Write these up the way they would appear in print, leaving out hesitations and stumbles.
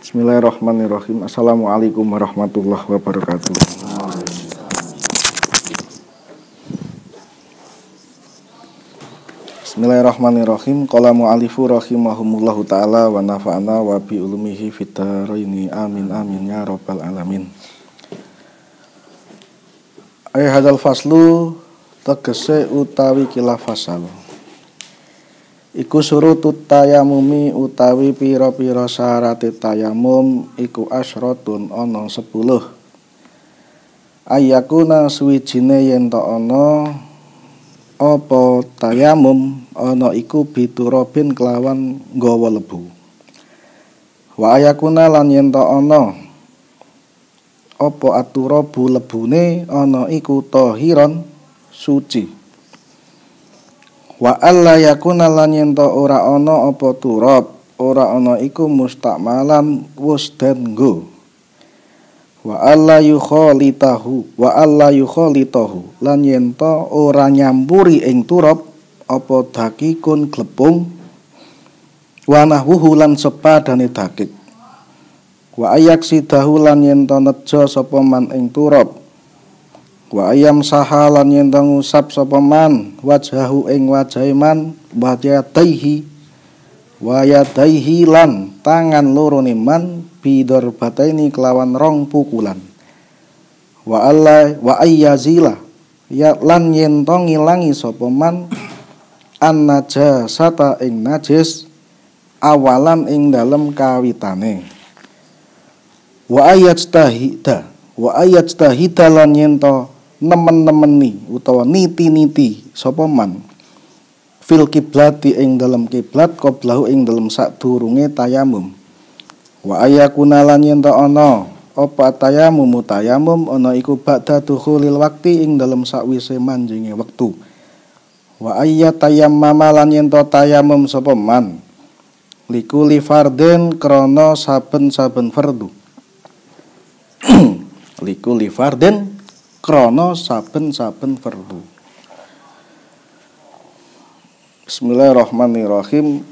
Bismillahirrahmanirrahim. Assalamualaikum warahmatullahi wabarakatuh. Bismillahirrahmanirrahim. Qala mu'alifu rahimahumullahu ta'ala wa nafa'ana wa bi ulumihi fitaraini amin amin ya rabbal alamin. Hadal faslu tegese utawi kila fasal. Iku surutut tayamumi utawi pira-pira syarate tayamum iku asratun ana 10. Ayakuna suwijine yen ta ana apa tayamum ana iku biturobin kelawan nggawa lebu. Wa ayakuna lan yen ta ana apa aturabu lebune ana iku tahiron suci. Wa alla yakuna lan yen ta ora ana apa turab ora ana iku mustakmalan wus den nggo. Wa alla yukhalitahu lan yen ta ora nyampuri ing turab apa dakikun glepung wa nahwuhu lan sepadane dakik. Wa ayak sidahu lan yen ta nejo sapa man ing turab. Wa ayam sahalan yen ngusap sapa man wajhahu ing wajahe man wa yadaihi lan tangan lorone man bidor bataini kelawan rong pukulan. Wa ayyazila ya lan yen ngilangi sapa man an najasata ing najis awalan ing dalem kawitane. Wa ayatstahida lan yen nemen-nemeni utawa niti-niti sapa man fil kiblati ing dalam kiblat qablahu ing dalam sadurunge tayamum. Wa ayakuna lan yen ta ana apa tayamum ana iku ba'da dukhulil waqti ing dalam sakwise manjinge wektu. Wa ayyatayammama lan yen ta tayamum sapa man likuli fardhen krana saben-saben fardu. Likuli fardhen krana saben-saben fardu. Bismillahirrahmanirrahim.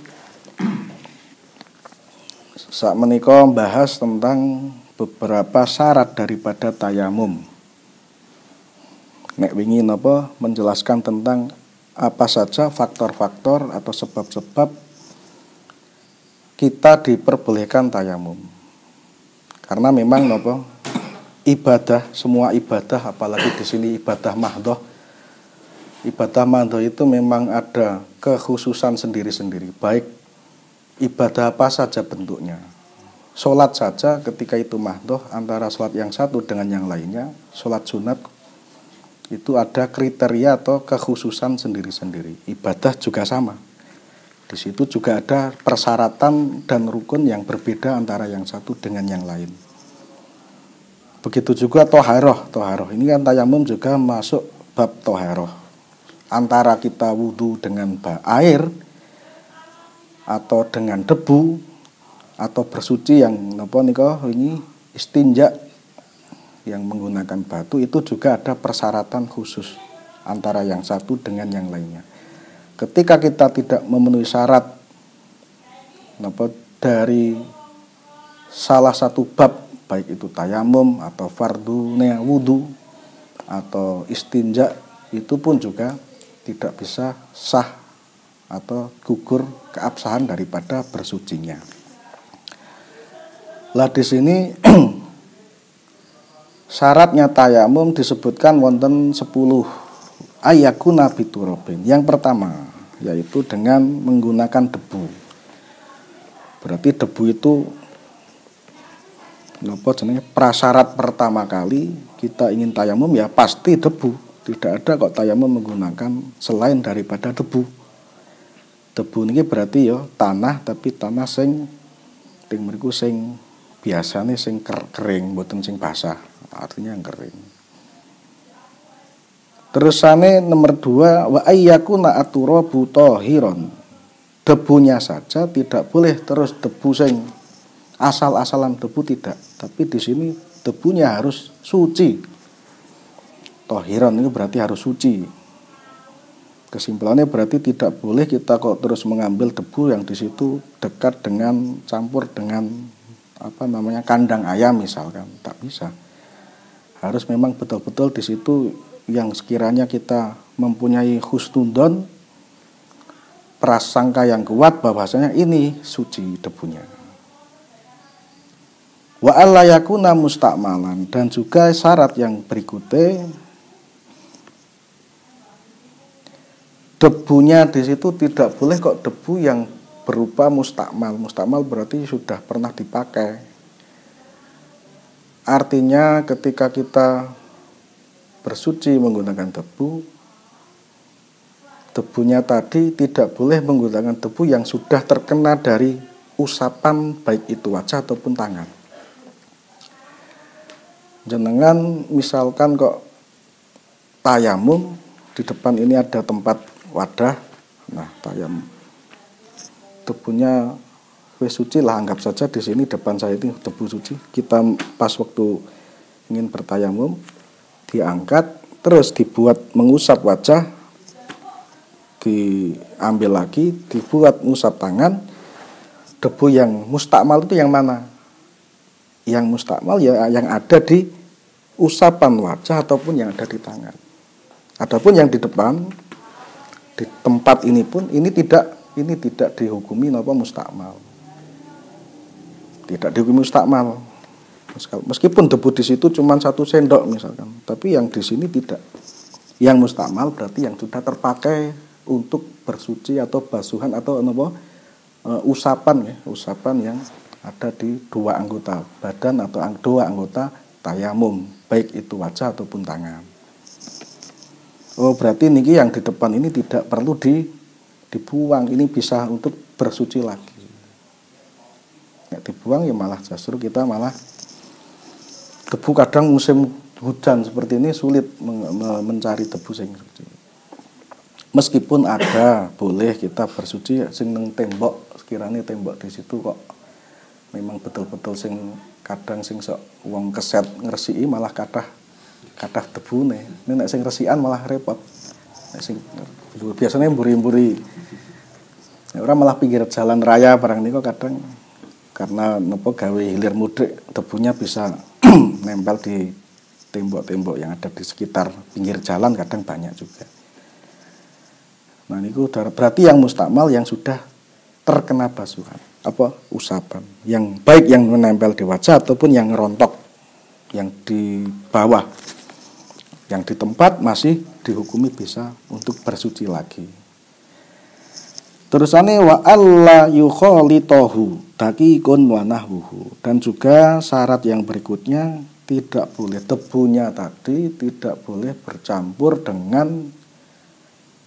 Sakmenika bahas tentang beberapa syarat daripada tayamum. Nek wingi napa menjelaskan tentang apa saja faktor-faktor atau sebab-sebab kita diperbolehkan tayamum. Karena memang napa ibadah, semua ibadah, apalagi di sini ibadah mahdhah. Ibadah mahdhah itu memang ada kekhususan sendiri-sendiri. Baik ibadah apa saja bentuknya. Salat saja ketika itu mahdhah antara salat yang satu dengan yang lainnya, salat sunat itu ada kriteria atau kekhususan sendiri-sendiri. Ibadah juga sama. Di situ juga ada persyaratan dan rukun yang berbeda antara yang satu dengan yang lain. Begitu juga toharoh. Ini kan tayamum juga masuk bab toharoh. Antara kita wudu dengan air atau dengan debu atau bersuci yang ini istinja yang menggunakan batu itu juga ada persyaratan khusus antara yang satu dengan yang lainnya. Ketika kita tidak memenuhi syarat dari salah satu bab, baik itu tayamum atau fardu wudu atau istinja, itu pun juga tidak bisa sah atau gugur keabsahan daripada bersucinya. Lah di sini syaratnya tayamum disebutkan wonten 10 ayakuna biturobin. Yang pertama yaitu dengan menggunakan debu. Berarti debu itu prasyarat pertama kali kita ingin tayamum ya pasti debu. Tidak ada kok tayamum menggunakan selain daripada debu. Debu ini berarti ya tanah, tapi tanah sing mriku sing biasane sing kering, mboten sing basah. Artinya yang kering. Terusane nomor 2 wa ayyakuna aturabu tahiron. Debunya saja tidak boleh terus debu sing asal-asalan debu tidak, tapi di sini debunya harus suci. Tohiron itu berarti harus suci. Kesimpulannya berarti tidak boleh kita kok terus mengambil debu yang di situ dekat dengan campur dengan kandang ayam misalkan, tak bisa. Harus memang betul-betul di situ yang sekiranya kita mempunyai husnudon, prasangka yang kuat bahwasanya ini suci debunya. Wa alla yakuna mustakmalan, dan juga syarat yang berikutnya debunya di situ tidak boleh kok debu yang berupa mustakmal. Mustakmal berarti sudah pernah dipakai. Artinya ketika kita bersuci menggunakan debu, debunya tadi tidak boleh menggunakan debu yang sudah terkena dari usapan baik itu wajah ataupun tangan. Jenengan misalkan kok tayamum, di depan ini ada tempat wadah, nah tayamum, debunya wis suci lah, anggap saja di sini depan saya ini debu suci. Kita pas waktu ingin bertayamum diangkat, terus dibuat mengusap wajah, diambil lagi, dibuat mengusap tangan. Debu yang mustakmal itu yang mana? Yang mustakmal ya yang ada di usapan wajah ataupun yang ada di tangan. Adapun yang di depan, di tempat ini pun ini tidak dihukumi mustakmal. Tidak dihukumi mustakmal. Meskipun debu di situ cuma 1 sendok misalkan, tapi yang di sini tidak. Yang mustakmal berarti yang sudah terpakai untuk bersuci atau basuhan atau usapan ya, usapan yang ada di 2 anggota badan atau 2 anggota tayamum, baik itu wajah ataupun tangan. Oh, berarti niki yang di depan ini tidak perlu dibuang, ini bisa untuk bersuci lagi. Dibuang ya malah justru kita malah debu. Kadang musim hujan seperti ini sulit mencari debu sing suci. Meskipun ada, boleh kita bersuci sing neng tembok, sekiranya tembok di situ kok memang betul-betul sing kadang sing sok wong keset ngresiki malah kathah debune. Nek sing resikan malah repot. Nek sing biasanya mburi-mburi orang malah pinggir jalan raya barang niku kadang karena gawe hilir mudik, debunya bisa nempel di tembok-tembok yang ada di sekitar pinggir jalan, kadang banyak juga. Nah niku berarti yang mustakmal yang sudah terkena basuhan, usapan, yang baik yang menempel di wajah ataupun yang rontok, yang di bawah, yang di tempat masih dihukumi bisa untuk bersuci lagi. Terusane wa alla yukhalitahu daqiqun wa nahwuhu, dan juga syarat yang berikutnya tidak boleh debunya tadi tidak boleh bercampur dengan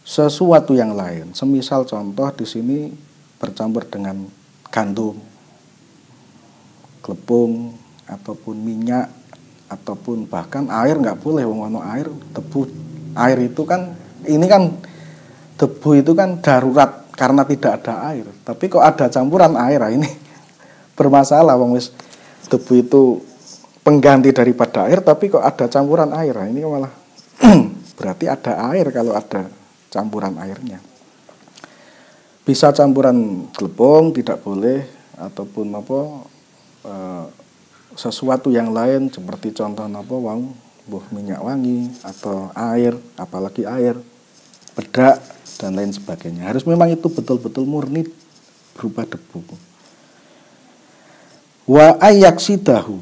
sesuatu yang lain. Semisal contoh di sini bercampur dengan gandum, glepung ataupun minyak ataupun bahkan air nggak boleh. Wong ono air, debu air itu kan ini kan debu itu kan darurat karena tidak ada air, tapi kok ada campuran air, ini bermasalah. Wong wis debu itu pengganti daripada air, tapi kok ada campuran air, ini malah berarti ada air kalau ada campuran airnya. Bisa campuran glepung tidak boleh, ataupun sesuatu yang lain seperti contoh minyak wangi atau air, apalagi air, bedak dan lain sebagainya. Harus memang itu betul-betul murni berupa debu. Wa ayyaksidahu.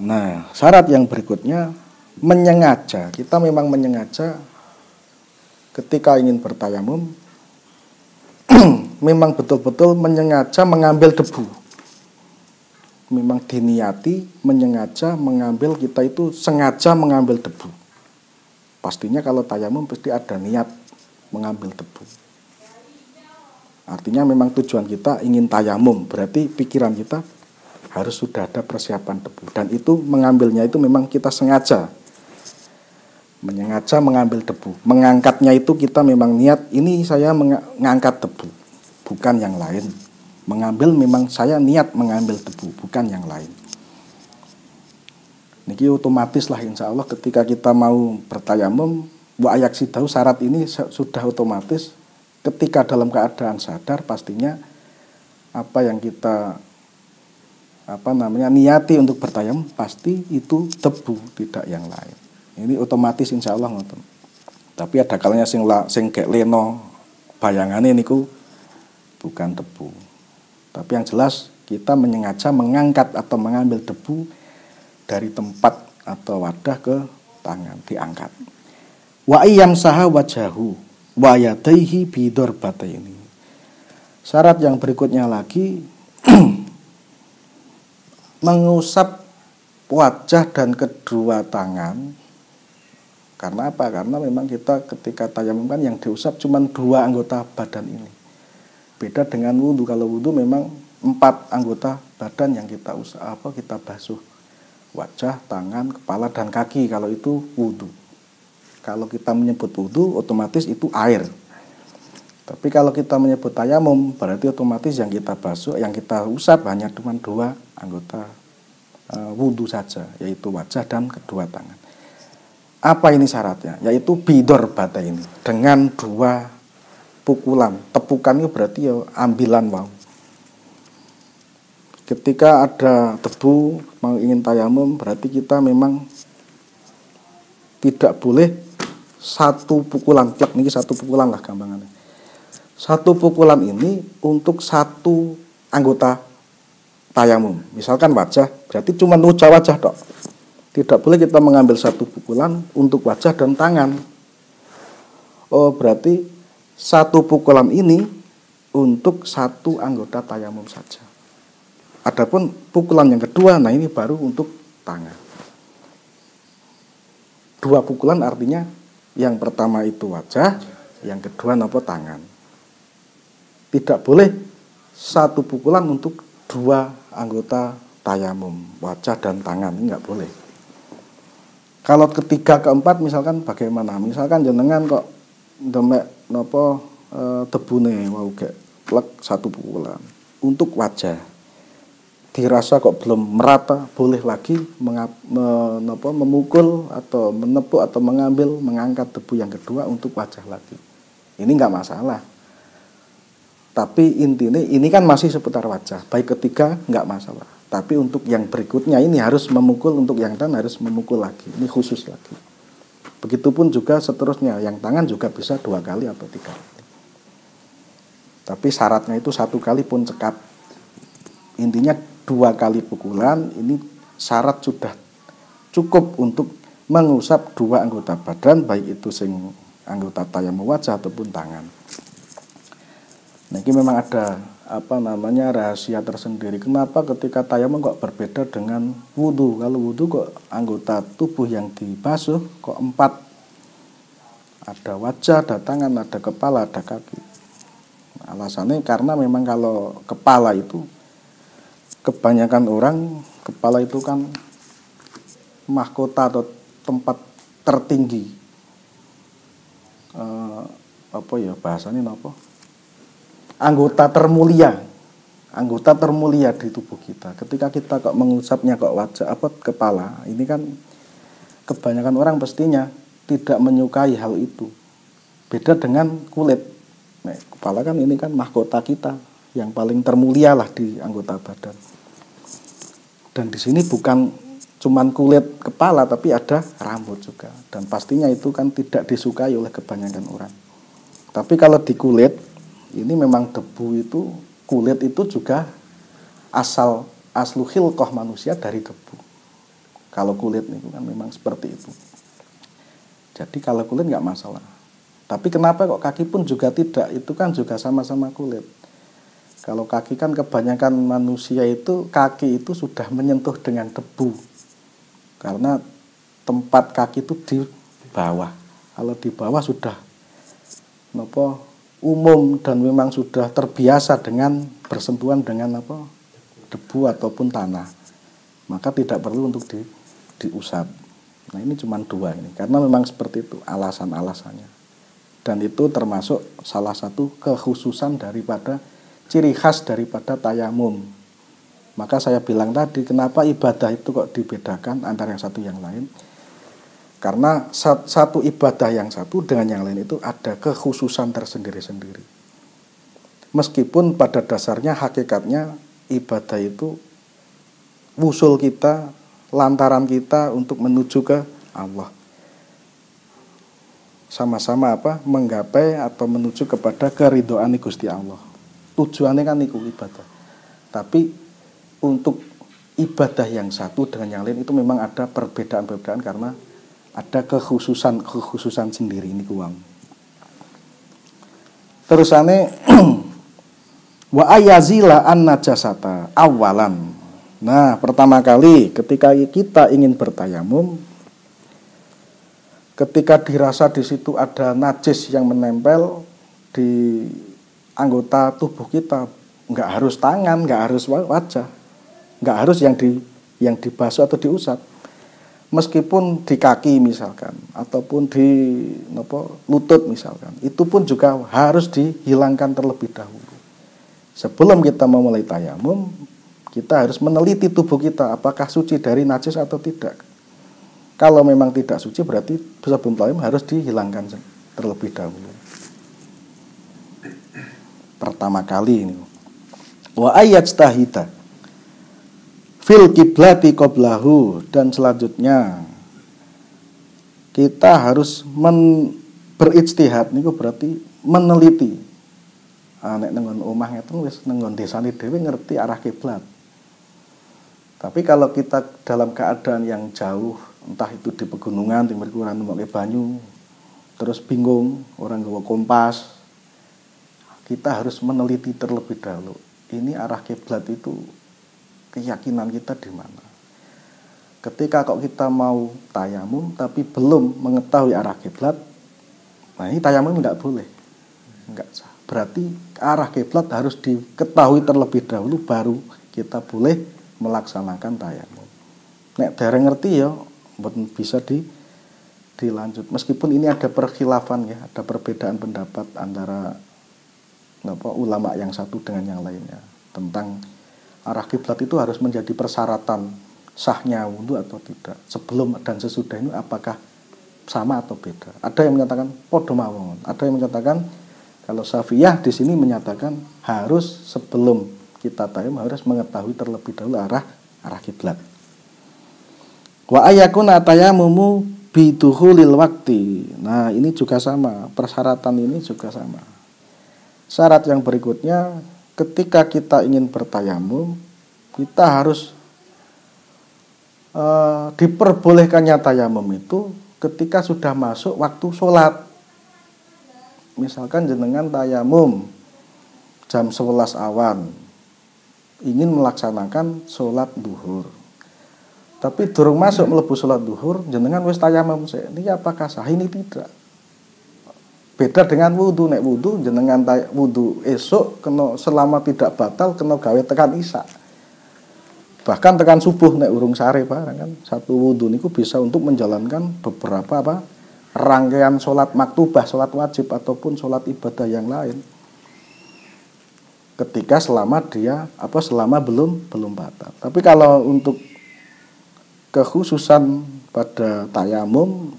Nah, syarat yang berikutnya menyengaja. Kita memang menyengaja ketika ingin bertayamum memang betul-betul menyengaja mengambil debu. Memang diniati menyengaja mengambil, kita itu sengaja mengambil debu. Pastinya kalau tayamum pasti ada niat mengambil debu. Artinya memang tujuan kita ingin tayamum, berarti pikiran kita harus sudah ada persiapan debu. Dan itu mengambilnya itu memang kita sengaja mengambil debu. Mengangkatnya itu kita memang niat, ini saya mengangkat debu, bukan yang lain. Mengambil memang saya niat mengambil debu, bukan yang lain. Niki otomatis lah insya Allah ketika kita mau bertayamum, wa ayaksidahu, syarat ini sudah otomatis. Ketika dalam keadaan sadar, pastinya apa yang kita niati untuk bertayamum, pasti itu debu, tidak yang lain. Ini otomatis insya Allah ngoten. Tapi ada kalanya sing gek leno bayangane niku bukan debu. Tapi yang jelas kita menyengaja mengangkat atau mengambil debu dari tempat atau wadah ke tangan, diangkat. Wa iyam saha wajahu wa yadaihi bidarbataini. Syarat yang berikutnya lagi mengusap wajah dan kedua tangan. Karena apa? Karena memang kita ketika tayamum kan yang diusap cuma 2 anggota badan ini. Beda dengan wudu. Kalau wudu memang 4 anggota badan yang kita kita basuh. Wajah, tangan, kepala, dan kaki kalau itu wudu. Kalau kita menyebut wudu otomatis itu air. Tapi kalau kita menyebut tayamum berarti otomatis yang kita basuh, yang kita usap hanya cuma 2 anggota wudu saja, yaitu wajah dan kedua tangan. Apa ini syaratnya? Yaitu bidor bata ini, dengan 2 pukulan. Tepukan itu berarti ya ambilan wau. Ketika ada debu mau ingin tayamum berarti kita memang tidak boleh 1 pukulan. Plek niki 1 pukulan lah gampangannya. 1 pukulan ini untuk 1 anggota tayamum. Misalkan wajah, berarti cuma wajah tok. Tidak boleh kita mengambil 1 pukulan untuk wajah dan tangan. Oh, berarti 1 pukulan ini untuk 1 anggota tayamum saja. Adapun pukulan yang kedua, nah ini baru untuk tangan. 2 pukulan artinya yang pertama itu wajah, yang kedua tangan. Tidak boleh 1 pukulan untuk 2 anggota tayamum, wajah dan tangan, ini enggak boleh. Kalau ketiga keempat misalkan bagaimana? Misalkan jenengan kok demek debune wau gek plek 1 pukulan untuk wajah. Dirasa kok belum merata, boleh lagi memukul atau menepuk atau mengangkat debu yang kedua untuk wajah lagi. Ini enggak masalah. Tapi intinya ini kan masih seputar wajah. Baik ketiga enggak masalah. Tapi untuk yang berikutnya ini harus memukul, untuk yang tangan harus memukul lagi. Ini khusus lagi. Begitupun juga seterusnya. Yang tangan juga bisa 2 kali atau 3 kali. Tapi syaratnya itu 1 kali pun cekap. Intinya 2 kali pukulan ini syarat sudah cukup untuk mengusap 2 anggota badan, baik itu sing anggota tayamum wajah ataupun tangan. Nah, ini memang ada rahasia tersendiri. Kenapa ketika tayamum kok berbeda dengan wudu? Kalau wudu kok anggota tubuh yang dibasuh kok 4. Ada wajah, ada tangan, ada kepala, ada kaki. Alasannya karena memang kalau kepala itu kebanyakan orang, kepala itu kan mahkota atau tempat tertinggi. Bahasanya apa? Anggota termulia di tubuh kita. Ketika kita kok mengusapnya kok wajah kepala, ini kan kebanyakan orang pastinya tidak menyukai hal itu. Beda dengan kulit. Nah, kepala kan ini kan mahkota kita yang paling termulia lah di anggota badan. Dan di sini bukan cuman kulit kepala tapi ada rambut juga. Dan pastinya itu kan tidak disukai oleh kebanyakan orang. Tapi kalau di kulit ini memang debu itu, kulit itu juga aslu khilqah manusia dari debu. Kalau kulit itu kan memang seperti itu. Jadi kalau kulit nggak masalah. Tapi kenapa kok kaki pun juga tidak? Itu kan juga sama-sama kulit. Kalau kaki kan kebanyakan manusia itu kaki itu sudah menyentuh dengan debu. Karena tempat kaki itu di bawah. Kalau di bawah sudah umum dan memang sudah terbiasa dengan bersentuhan dengan debu ataupun tanah, maka tidak perlu untuk diusap. Nah, ini cuma 2 ini karena memang seperti itu alasannya, dan itu termasuk salah satu kekhususan daripada ciri khas daripada tayamum. Maka saya bilang tadi kenapa ibadah itu kok dibedakan antara yang satu yang lain. Karena satu ibadah yang satu dengan yang lain itu ada kekhususan tersendiri-sendiri. Meskipun pada dasarnya hakikatnya ibadah itu wusul kita, lantaran kita untuk menuju ke Allah. Sama-sama menggapai atau menuju kepada keridhaan Gusti Allah. Tujuannya kan iku ibadah. Tapi untuk ibadah yang satu dengan yang lain itu memang ada perbedaan-perbedaan karena ada kekhususan sendiri ini kuang. Terusane wa ayazila an najasata awalan. Nah, pertama kali ketika kita ingin bertayamum, ketika dirasa di situ ada najis yang menempel di anggota tubuh kita, nggak harus tangan, nggak harus wajah, nggak harus yang dibasuh atau diusap, meskipun di kaki misalkan, ataupun di lutut misalkan, itu pun juga harus dihilangkan terlebih dahulu. Sebelum kita memulai tayamum, kita harus meneliti tubuh kita apakah suci dari najis atau tidak. Kalau memang tidak suci berarti sebelum tayamum harus dihilangkan terlebih dahulu. Pertama kali ini. Wa ayatstahita fil kiblati qablahu, dan selanjutnya kita harus berijtihad niku berarti meneliti. Nek nenggon omah ngeten wis nenggon desane dhewe ngerti arah kiblat. Tapi kalau kita dalam keadaan yang jauh, entah itu di pegunungan, di merkuran nemokke banyu, terus bingung, orang nggawa kompas, kita harus meneliti terlebih dahulu. Ini arah kiblat itu keyakinan kita di mana. Ketika kok kita mau tayamum tapi belum mengetahui arah kiblat, nah ini tayamum enggak boleh. Enggak sah. Berarti arah kiblat harus diketahui terlebih dahulu baru kita boleh melaksanakan tayamum. Nek dereng ngerti ya bisa dilanjut. Meskipun ini ada perkhilafan ya, ada perbedaan pendapat antara ulama yang satu dengan yang lainnya tentang arah kiblat itu harus menjadi persyaratan sahnya wudu atau tidak. Sebelum dan sesudah ini apakah sama atau beda? Ada yang menyatakan padha mawon, ada yang menyatakan kalau Syafi'iyah di sini menyatakan harus sebelum kita tayamum harus mengetahui terlebih dahulu arah kiblat. Wa ayakuna tayamumu bidukhulil waqti. Nah, ini juga sama, persyaratan ini juga sama. Syarat yang berikutnya, ketika kita ingin bertayamum, kita harus diperbolehkannya tayamum itu ketika sudah masuk waktu sholat. Misalkan jenengan tayamum jam 11 awan, ingin melaksanakan sholat duhur, tapi durung masuk melebu sholat duhur, jenengan wis tayamum ini apakah sah? Ini tidak. Beda dengan wudu. Nek wudu jenengan wudu esok kena selama tidak batal kena gawe tekan isya. Bahkan tekan subuh nek urung sare barang kan. Satu wudu niku bisa untuk menjalankan beberapa rangkaian sholat maktubah, sholat wajib ataupun sholat ibadah yang lain. Ketika selama belum batal. Tapi kalau untuk kekhususan pada tayamum,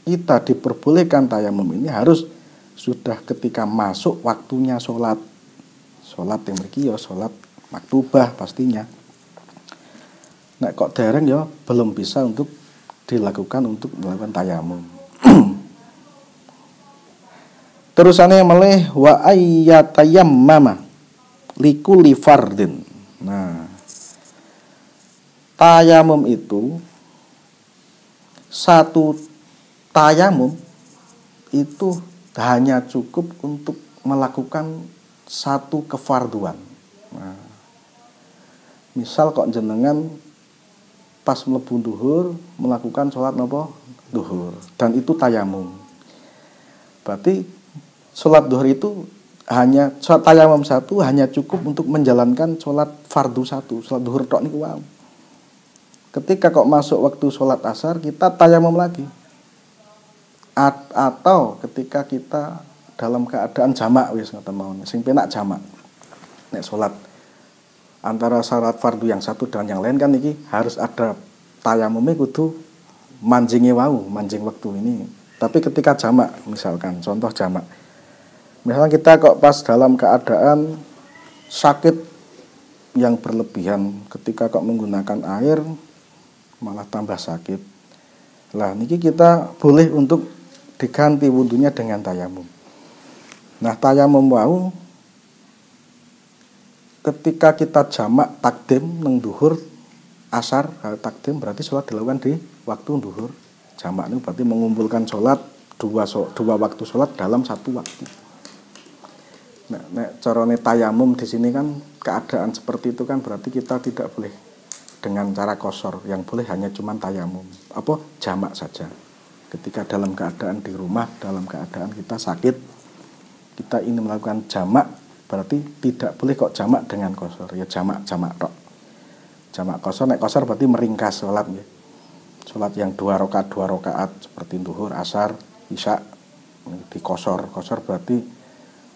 kita diperbolehkan tayamum ini harus sudah ketika masuk waktunya sholat yang mriki ya sholat maktubah pastinya. Nek kok dereng ya belum bisa untuk melakukan tayamum. Terusane melih wa ayyatayammama likulli fardin. Nah, tayamum itu satu tayamum itu hanya cukup untuk melakukan satu kefarduan. Nah, misal kok jenengan pas mlebu duhur melakukan sholat duhur dan itu tayamum. Berarti sholat duhur itu hanya tayamum satu hanya cukup untuk menjalankan sholat fardu satu, sholat duhur tok niku wae. Ketika kok masuk waktu sholat asar kita tayamum lagi. Atau ketika kita dalam keadaan jamak wis ngoten mawon, sing penak jamak. Nek sholat antara sholat fardu yang satu dengan yang lain kan iki harus ada tayamume kudu manjinge wau, manjing waktu ini. Tapi ketika jamak misalkan, contoh jamak. Misalnya kita kok pas dalam keadaan sakit yang berlebihan ketika kok menggunakan air malah tambah sakit. Lah niki kita boleh untuk diganti wudunya dengan tayamum. Nah, tayamum wau ketika kita jamak takdim neng duhur asar, takdim berarti sholat dilakukan di waktu duhur. Jamak ini berarti mengumpulkan sholat dua waktu sholat dalam satu waktu. Nek carane tayamum di sini kan keadaan seperti itu kan berarti kita tidak boleh dengan cara kosor, yang boleh hanya cuman tayamum. Apa? Jamak saja. Ketika dalam keadaan di rumah, dalam keadaan kita sakit, kita ingin melakukan jamak, berarti tidak boleh kok jamak dengan kosor. Ya jamak tok. Jamak kosor, nek kosor berarti meringkas sholat ya. Sholat yang 2 rakaat seperti duhur, asar, isya di kosor. Kosor berarti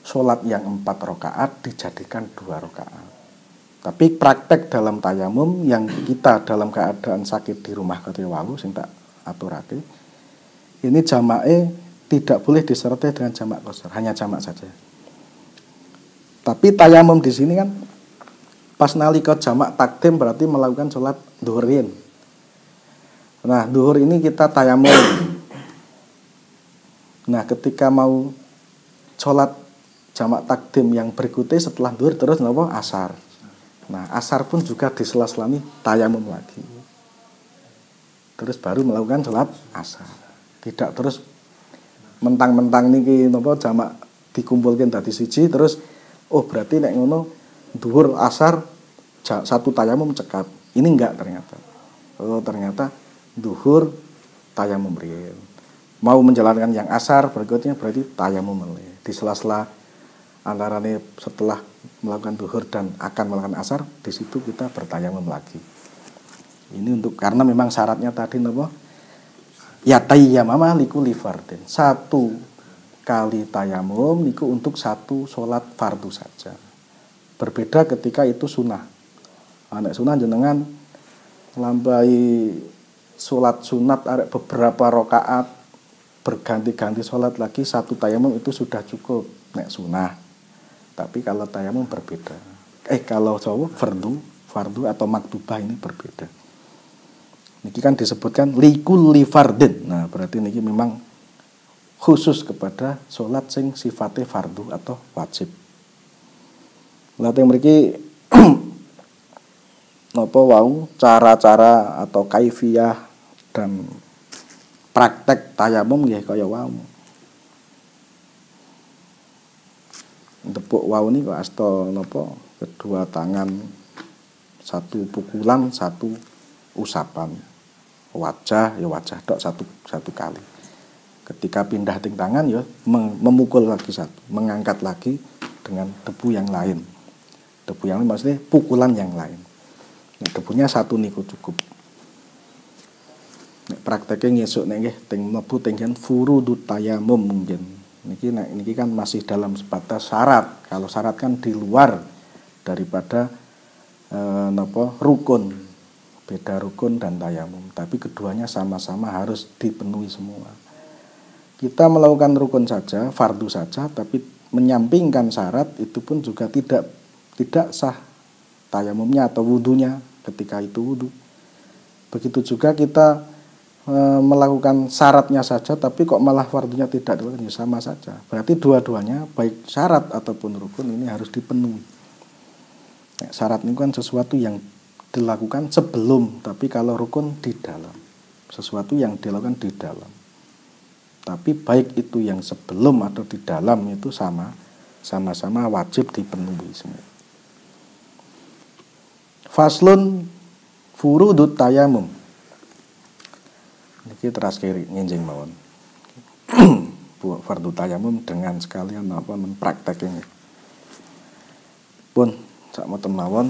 sholat yang 4 rakaat dijadikan 2 rakaat. Tapi praktek dalam tayamum yang kita dalam keadaan sakit di rumah kaya wau sing tak aturake, ini jamake tidak boleh disertai dengan jamak kosor, hanya jamak saja. Tapi tayamum di sini kan pas nalika jamak takdim berarti melakukan sholat duhurin. Nah, duhur ini kita tayamum. Nah, ketika mau sholat jamak takdim yang berikutnya setelah duhur terus napa asar. Nah, asar pun juga disela-selani tayamum lagi. Terus baru melakukan sholat asar. Tidak terus mentang-mentang niki napa jamak dikumpulkan dadi siji terus oh berarti nek ngono duhur asar satu tayamum cekap. Ini enggak ternyata. Oh, ternyata duhur tayamum riyen. Mau menjalankan yang asar berikutnya berarti tayamum meleh. Di sela-sela antarane setelah melakukan duhur dan akan melakukan asar, di situ kita bertayamum lagi. Ini untuk karena memang syaratnya tadi napa? Ya tayammama likulli fardin. 1 kali tayamum niku untuk 1 sholat fardu saja. Berbeda ketika itu sunnah. Nek sunnah jenengan nglampahi sholat sunat arek beberapa rakaat berganti-ganti sholat lagi 1 tayamum itu sudah cukup nek sunnah. Tapi kalau tayamum berbeda. Kalau fardu atau maktubah ini berbeda. Niki kan disebutkan likulli fardin. Nah, berarti niki memang khusus kepada sholat sing sifatnya fardu atau wajib. Latih mriki napa wau cara-cara atau kaifiyah dan praktek tayamum nggih kaya wau. Tepuk wau niku asta napa kedua tangan 1 pukulan 1 usapan. Wajah tok satu kali. Ketika pindah ting tangan ya memukul lagi 1, mengangkat lagi dengan debu yang lain. Debu yang lain maksudnya pukulan yang lain. Nek debunya 1 niku cukup. Nek prakteke ngesuk nek nggih teng mlebu teng furudut tayamum mungkin. Niki kan masih dalam sebatas syarat. Kalau syarat kan di luar daripada rukun. Beda rukun dan tayamum, tapi keduanya sama-sama harus dipenuhi semua. Kita melakukan rukun saja, fardu saja, tapi menyampingkan syarat itu pun juga tidak sah tayamumnya atau wudunya ketika itu wudu. Begitu juga kita melakukan syaratnya saja, tapi kok malah fardunya tidak dilakukan, sama saja. Berarti dua-duanya baik syarat ataupun rukun ini harus dipenuhi. Syarat ini kan sesuatu yang dilakukan sebelum, tapi kalau rukun di dalam. Sesuatu yang dilakukan di dalam. Tapi baik itu yang sebelum atau di dalam itu sama-sama wajib dipenuhi semua. Faslun furudut tayamum. Niki teras kiri nginjing mawon. Fardu tayamum dengan sekalian apa memprakteknya. Pun sak mboten mawon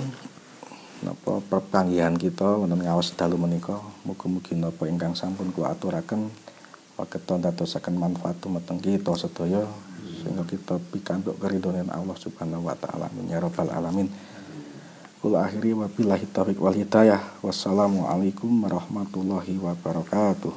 napa perpanggihan kita wonten ngaos dalu menika mugi-mugi napa ingkang sampun kula aturaken waketon dadosaken manfaat dumateng kita sedaya sehingga kita pikantuk keridhoan Allah Subhanahu wa taala ya rabbal alamin. Kula akhiri wabillahi taufiq wal hidayah. Wassalamualaikum warahmatullahi wabarakatuh.